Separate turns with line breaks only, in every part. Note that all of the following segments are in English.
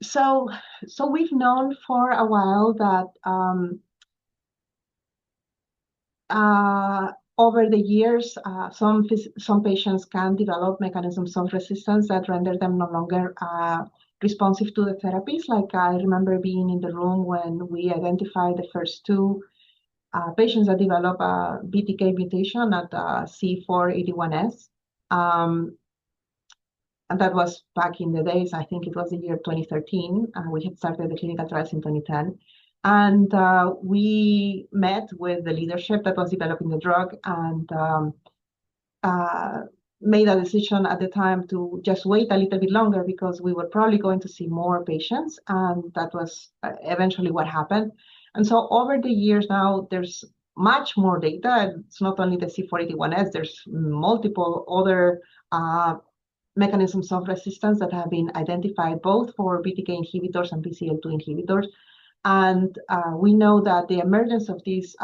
So we've known for a while that over the years, some patients can develop mechanisms of resistance that render them no longer responsive to the therapies. Like I remember being in the room when we identified the first two patients that develop a BTK mutation at C481S. And that was back in the days, I think it was the year 2013. We had started the clinical trials in 2010. And we met with the leadership that was developing the drug and made a decision at the time to just wait a little bit longer because we were probably going to see more patients. And that was eventually what happened. And so over the years now, there's much more data. It's not only the C481S, there's multiple other mechanisms of resistance that have been identified both for BTK inhibitors and BCL2 inhibitors. And we know that the emergence of these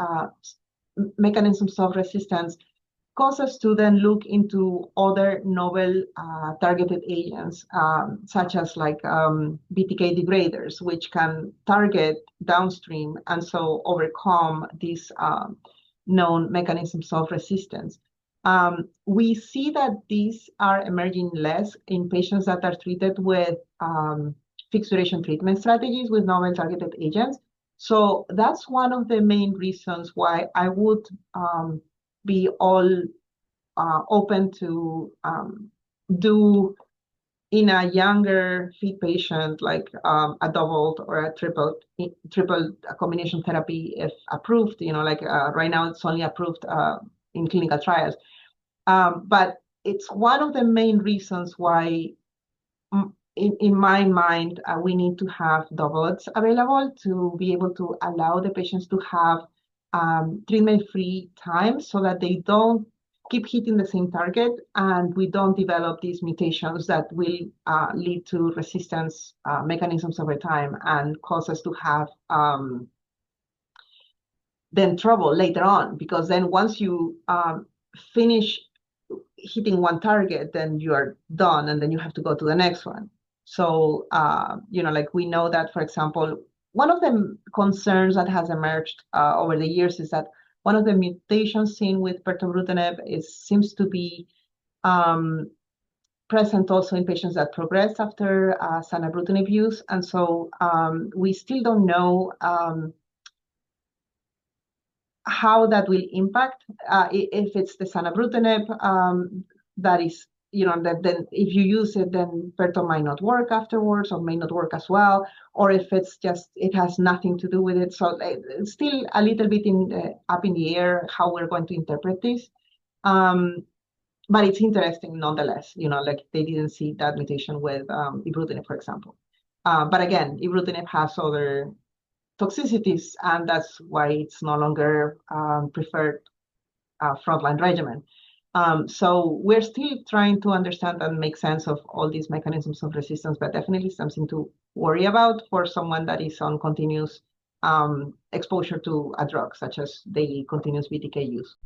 mechanisms of resistance cause us to then look into other novel targeted agents, such as like BTK degraders, which can target downstream and so overcome these known mechanisms of resistance. We see that these are emerging less in patients that are treated with fixed duration treatment strategies with novel targeted agents. So that's one of the main reasons why I would be all open to do in a younger fit patient, like a doubled or a triple combination therapy if approved. Like right now it's only approved in clinical trials. But it's one of the main reasons why, in my mind, we need to have doublets available to be able to allow the patients to have treatment-free time so that they don't keep hitting the same target and we don't develop these mutations that will lead to resistance mechanisms over time and cause us to have then trouble later on, because then once you finish hitting one target, then you are done and then you have to go to the next one. So, like we know that, for example, one of the concerns that has emerged over the years is that one of the mutations seen with pirtobrutinib seems to be present also in patients that progress after zanubrutinib use. And so we still don't know how that will impact if it's the zanubrutinib that is, that then if you use it, then pirto might not work afterwards or may not work as well, or if it's just, it has nothing to do with it. So it's still a little bit up in the air how we're going to interpret this. But it's interesting nonetheless, like they didn't see that mutation with ibrutinib, for example. But again, ibrutinib has other toxicities, and that's why it's no longer preferred frontline regimen. So we're still trying to understand and make sense of all these mechanisms of resistance, but definitely something to worry about for someone that is on continuous exposure to a drug, such as the continuous BTK use.